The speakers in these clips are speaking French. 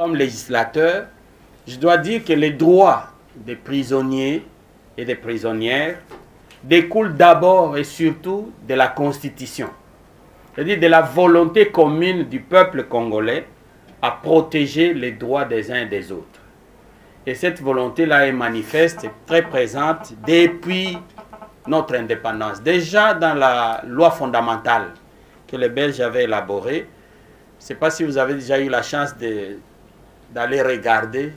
comme législateur, je dois dire que les droits des prisonniers et des prisonnières découlent d'abord et surtout de la Constitution, c'est-à-dire de la volonté commune du peuple congolais à protéger les droits des uns et des autres. Et cette volonté-là est manifeste, très présente depuis notre indépendance. Déjà dans la loi fondamentale que les Belges avaient élaborée, je ne sais pas si vous avez déjà eu la chance d'aller regarder.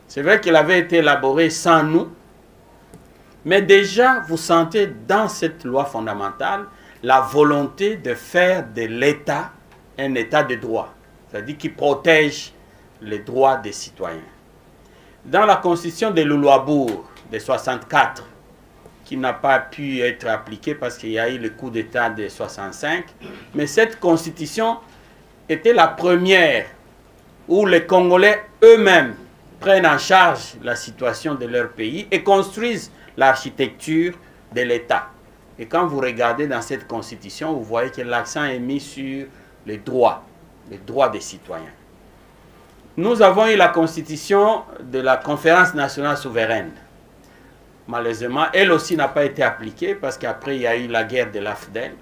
C'est vrai qu'elle avait été élaborée sans nous, mais déjà vous sentez dans cette loi fondamentale la volonté de faire de l'État un État de droit, c'est-à-dire qui protège les droits des citoyens. Dans la constitution de Louloabourg de 64, qui n'a pas pu être appliquée parce qu'il y a eu le coup d'État de 65, mais cette constitution était la première où les Congolais eux-mêmes prennent en charge la situation de leur pays et construisent l'architecture de l'État. Et quand vous regardez dans cette constitution, vous voyez que l'accent est mis sur les droits des citoyens. Nous avons eu la constitution de la Conférence nationale souveraine. Malheureusement, elle aussi n'a pas été appliquée parce qu'après il y a eu la guerre de l'AFDEL.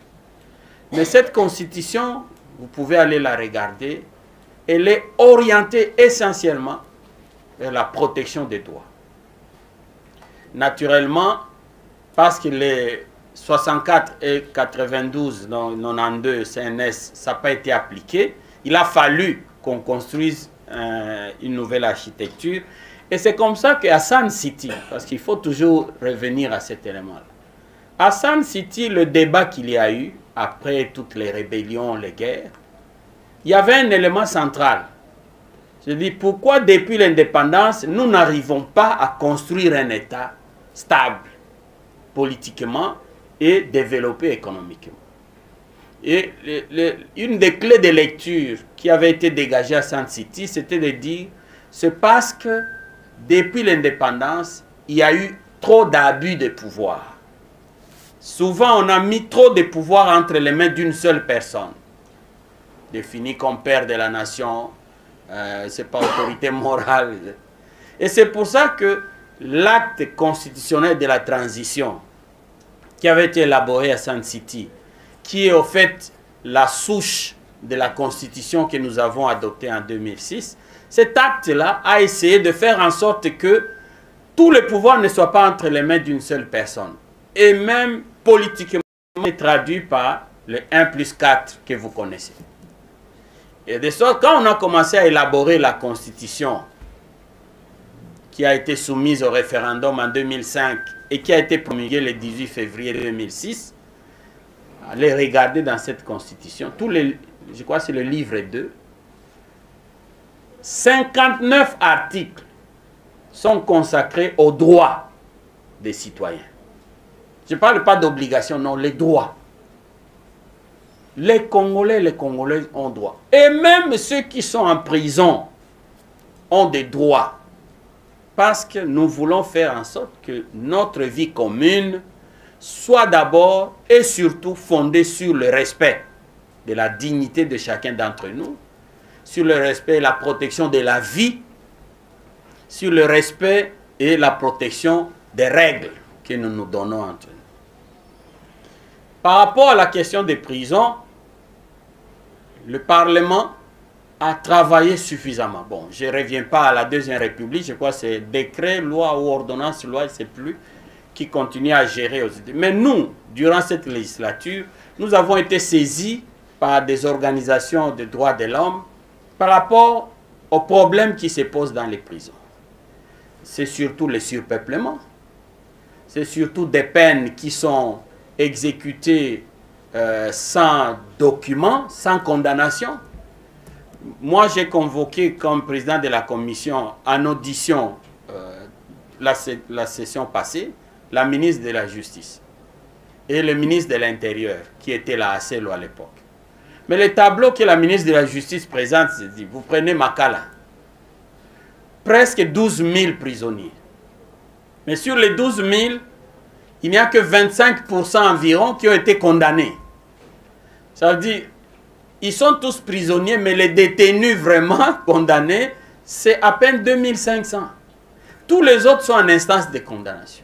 Mais cette constitution, vous pouvez aller la regarder, elle est orientée essentiellement vers la protection des droits. Naturellement, parce que les 64 et 92, 92 CNS, ça n'a pas été appliqué, il a fallu qu'on construise une nouvelle architecture. Et c'est comme ça qu'à Sun City, parce qu'il faut toujours revenir à cet élément-là. À Sun City, le débat qu'il y a eu, après toutes les rébellions, les guerres, il y avait un élément central. Je dis, pourquoi depuis l'indépendance, nous n'arrivons pas à construire un État stable, politiquement et développé économiquement? Et une des clés de lecture qui avait été dégagée à Sun City, c'était de dire, c'est parce que depuis l'indépendance, il y a eu trop d'abus de pouvoir. Souvent, on a mis trop de pouvoir entre les mains d'une seule personne, définie comme père de la nation, c'est pas autorité morale. Et c'est pour ça que l'acte constitutionnel de la transition, qui avait été élaboré à Sun City, qui est au fait la souche de la constitution que nous avons adoptée en 2006, cet acte-là a essayé de faire en sorte que tout le pouvoir ne soit pas entre les mains d'une seule personne. Et même politiquement traduit par le 1+4 que vous connaissez. Et de sorte, quand on a commencé à élaborer la constitution qui a été soumise au référendum en 2005 et qui a été promulguée le 18 février 2006, allez regarder dans cette constitution, je crois que c'est le livre 2, 59 articles sont consacrés aux droits des citoyens. Je ne parle pas d'obligation, non, les droits. Les Congolais ont droit. Et même ceux qui sont en prison ont des droits. Parce que nous voulons faire en sorte que notre vie commune soit d'abord et surtout fondée sur le respect de la dignité de chacun d'entre nous, sur le respect et la protection de la vie, sur le respect et la protection des règles que nous nous donnons entre nous. Par rapport à la question des prisons, le Parlement a travaillé suffisamment. Bon, je ne reviens pas à la Deuxième République, je crois que c'est décret, loi ou ordonnance, loi, je ne sais plus, qui continue à gérer aux États-Unis. Mais nous, durant cette législature, nous avons été saisis par des organisations de droits de l'homme par rapport aux problèmes qui se posent dans les prisons. C'est surtout le surpeuplement, c'est surtout des peines qui sont exécutées sans document, sans condamnation. Moi, j'ai convoqué comme président de la commission en audition la session passée, la ministre de la Justice et le ministre de l'Intérieur, qui était là à Celo à l'époque. Mais le tableau que la ministre de la Justice présente, c'est dit, vous prenez Makala, presque 12 000 prisonniers. Mais sur les 12 000, il n'y a que 25% environ qui ont été condamnés. Ça veut dire, Ils sont tous prisonniers, mais les détenus vraiment condamnés, c'est à peine 2500. Tous les autres sont en instance de condamnation.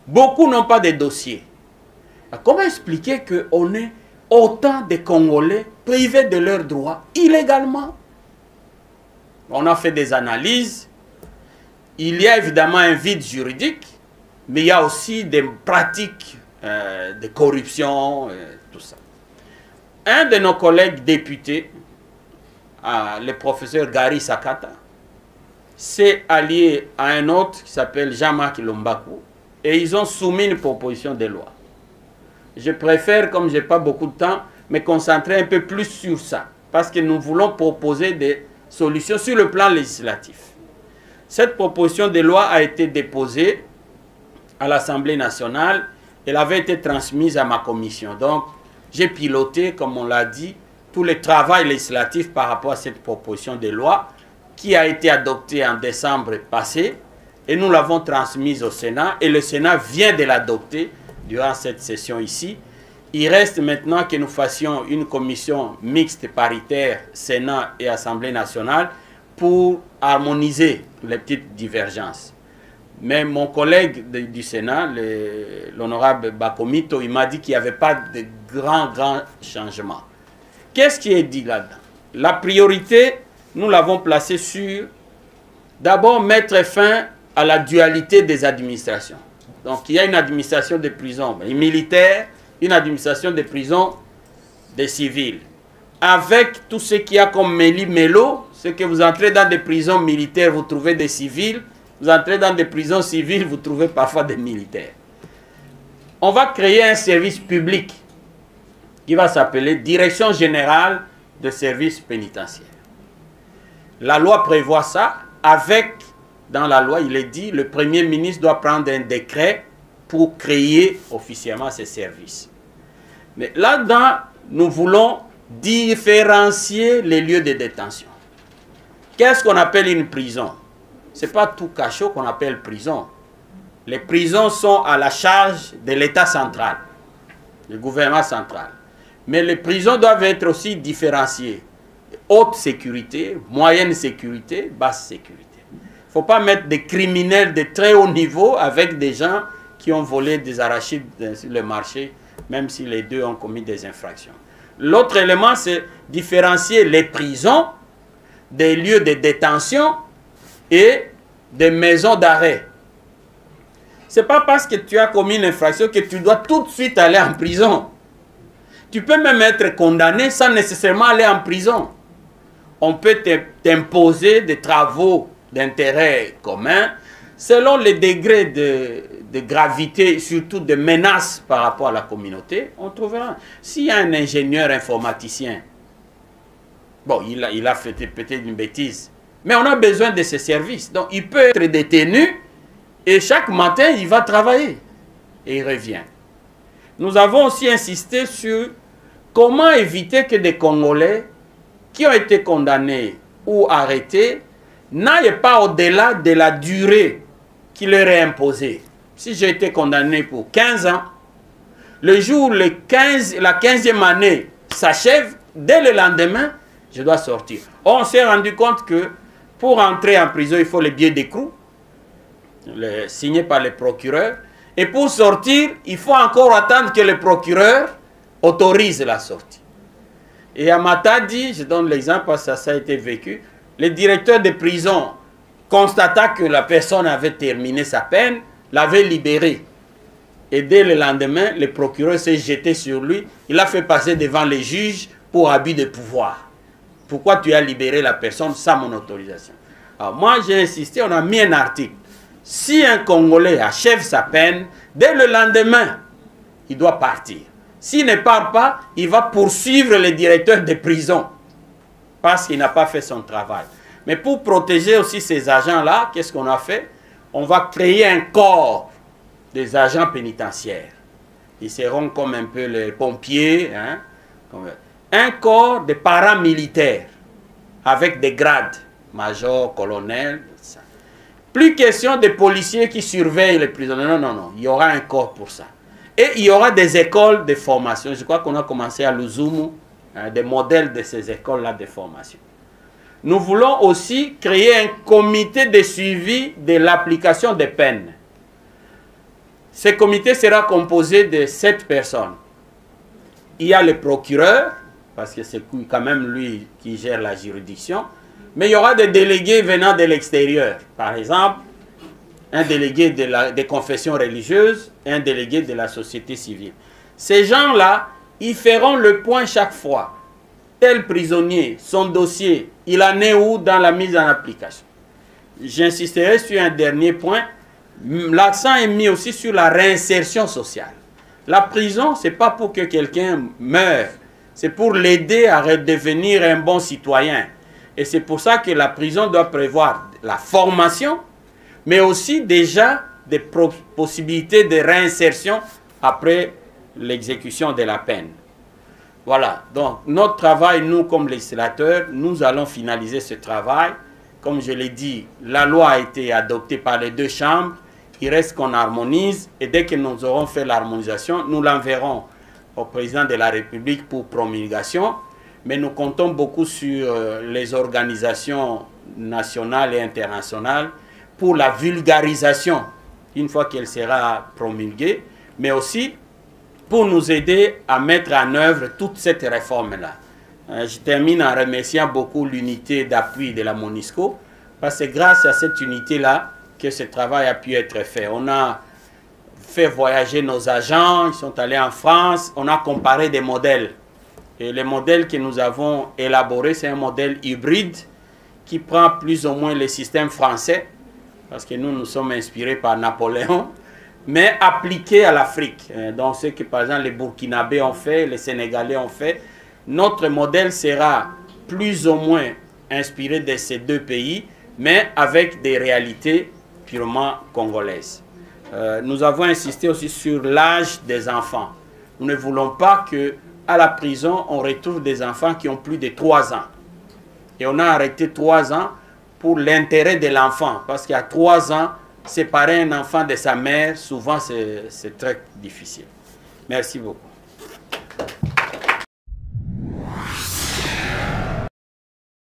Beaucoup n'ont pas de dossiers. Comment expliquer qu'on ait autant de Congolais privés de leurs droits illégalement? On a fait des analyses. Il y a évidemment un vide juridique, mais il y a aussi des pratiques de corruption, tout ça. Un de nos collègues députés, le professeur Gary Sakata, s'est allié à un autre qui s'appelle Jean-Marc Lombakou, et ils ont soumis une proposition de loi. Je préfère, comme je n'ai pas beaucoup de temps, me concentrer un peu plus sur ça, parce que nous voulons proposer des solutions sur le plan législatif. Cette proposition de loi a été déposée à l'Assemblée nationale. Elle avait été transmise à ma commission. Donc, j'ai piloté, comme on l'a dit, tout le travail législatif par rapport à cette proposition de loi qui a été adoptée en décembre passé. Et nous l'avons transmise au Sénat. Et le Sénat vient de l'adopter durant cette session ici. Il reste maintenant que nous fassions une commission mixte paritaire, Sénat et Assemblée nationale, pour harmoniser les petites divergences. Mais mon collègue du Sénat, l'honorable Bakomito, il m'a dit qu'il n'y avait pas de grands changements. Qu'est-ce qui est dit là-dedans? La priorité, nous l'avons placée sur, d'abord, mettre fin à la dualité des administrations. Donc, il y a une administration des prisons militaires, une administration des prisons des civils. Avec tout ce qu'il y a comme méli-mélo, c'est que vous entrez dans des prisons militaires, vous trouvez des civils. Vous entrez dans des prisons civiles, vous trouvez parfois des militaires. On va créer un service public qui va s'appeler Direction générale de services pénitentiaires. La loi prévoit ça avec, dans la loi, il est dit, le Premier ministre doit prendre un décret pour créer officiellement ces services. Mais là-dedans, nous voulons différencier les lieux de détention. Qu'est-ce qu'on appelle une prison? Ce n'est pas tout cachot qu'on appelle prison. Les prisons sont à la charge de l'État central, du gouvernement central. Mais les prisons doivent être aussi différenciées. Haute sécurité, moyenne sécurité, basse sécurité. Il ne faut pas mettre des criminels de très haut niveau avec des gens qui ont volé des arachides sur le marché, même si les deux ont commis des infractions. L'autre élément, c'est différencier les prisons des lieux de détention et des maisons d'arrêt. Ce n'est pas parce que tu as commis une infraction que tu dois tout de suite aller en prison. Tu peux même être condamné sans nécessairement aller en prison. On peut t'imposer des travaux d'intérêt commun selon les degrés de gravité, surtout de menaces par rapport à la communauté. On trouvera. S'il y a un ingénieur informaticien, bon, il a fait peut-être une bêtise, mais on a besoin de ces services. Donc, il peut être détenu et chaque matin, il va travailler. Et il revient. Nous avons aussi insisté sur comment éviter que des Congolais qui ont été condamnés ou arrêtés n'aillent pas au-delà de la durée qui leur est imposée. Si j'ai été condamné pour 15 ans, le jour où la 15e année s'achève, dès le lendemain, je dois sortir. On s'est rendu compte que pour entrer en prison, il faut le billet d'écrou, signé par le procureur. Et pour sortir, il faut encore attendre que le procureur autorise la sortie. Et à Matadi, je donne l'exemple parce que ça a été vécu, le directeur de prison constata que la personne avait terminé sa peine, l'avait libéré. Et dès le lendemain, le procureur s'est jeté sur lui. Il a fait passer devant les juges pour abus de pouvoir. Pourquoi tu as libéré la personne sans mon autorisation? Alors moi, j'ai insisté, on a mis un article. Si un Congolais achève sa peine, dès le lendemain, il doit partir. S'il ne part pas, il va poursuivre le directeur de prison parce qu'il n'a pas fait son travail. Mais pour protéger aussi ces agents-là, qu'est-ce qu'on a fait? On va créer un corps des agents pénitentiaires. Ils seront comme un peu les pompiers, hein? Un corps de paramilitaires avec des grades, major, colonel, ça. Plus question des policiers qui surveillent les prisonniers. Non, non, non. Il y aura un corps pour ça. Et il y aura des écoles de formation. Je crois qu'on a commencé à Luzumu des modèles de ces écoles-là de formation. Nous voulons aussi créer un comité de suivi de l'application des peines. Ce comité sera composé de 7 personnes. Il y a le procureur, parce que c'est quand même lui qui gère la juridiction, mais il y aura des délégués venant de l'extérieur. Par exemple, un délégué des confessions religieuses et un délégué de la société civile. Ces gens-là, ils feront le point chaque fois. Tel prisonnier, son dossier, il en est où dans la mise en application. J'insisterai sur un dernier point. L'accent est mis aussi sur la réinsertion sociale. La prison, ce n'est pas pour que quelqu'un meure. C'est pour l'aider à redevenir un bon citoyen. Et c'est pour ça que la prison doit prévoir la formation, mais aussi déjà des possibilités de réinsertion après l'exécution de la peine. Voilà, donc notre travail, nous comme législateurs, nous allons finaliser ce travail. Comme je l'ai dit, la loi a été adoptée par les 2 chambres, il reste qu'on harmonise et dès que nous aurons fait l'harmonisation, nous l'enverrons au président de la République pour promulgation. Mais nous comptons beaucoup sur les organisations nationales et internationales pour la vulgarisation, une fois qu'elle sera promulguée, mais aussi pour nous aider à mettre en œuvre toute cette réforme-là. Je termine en remerciant beaucoup l'unité d'appui de la MONUSCO, parce que c'est grâce à cette unité-là que ce travail a pu être fait. On a fait voyager nos agents, ils sont allés en France, on a comparé des modèles. Et le modèle que nous avons élaboré, c'est un modèle hybride qui prend plus ou moins le système français, parce que nous sommes inspirés par Napoléon, mais appliqué à l'Afrique. Donc ce que par exemple les Burkinabés ont fait, les Sénégalais ont fait, notre modèle sera plus ou moins inspiré de ces 2 pays, mais avec des réalités purement congolaises. Nous avons insisté aussi sur l'âge des enfants. Nous ne voulons pas qu'à la prison, on retrouve des enfants qui ont plus de 3 ans. Et on a arrêté 3 ans pour l'intérêt de l'enfant, parce qu'à 3 ans, séparer un enfant de sa mère, souvent c'est très difficile. Merci beaucoup.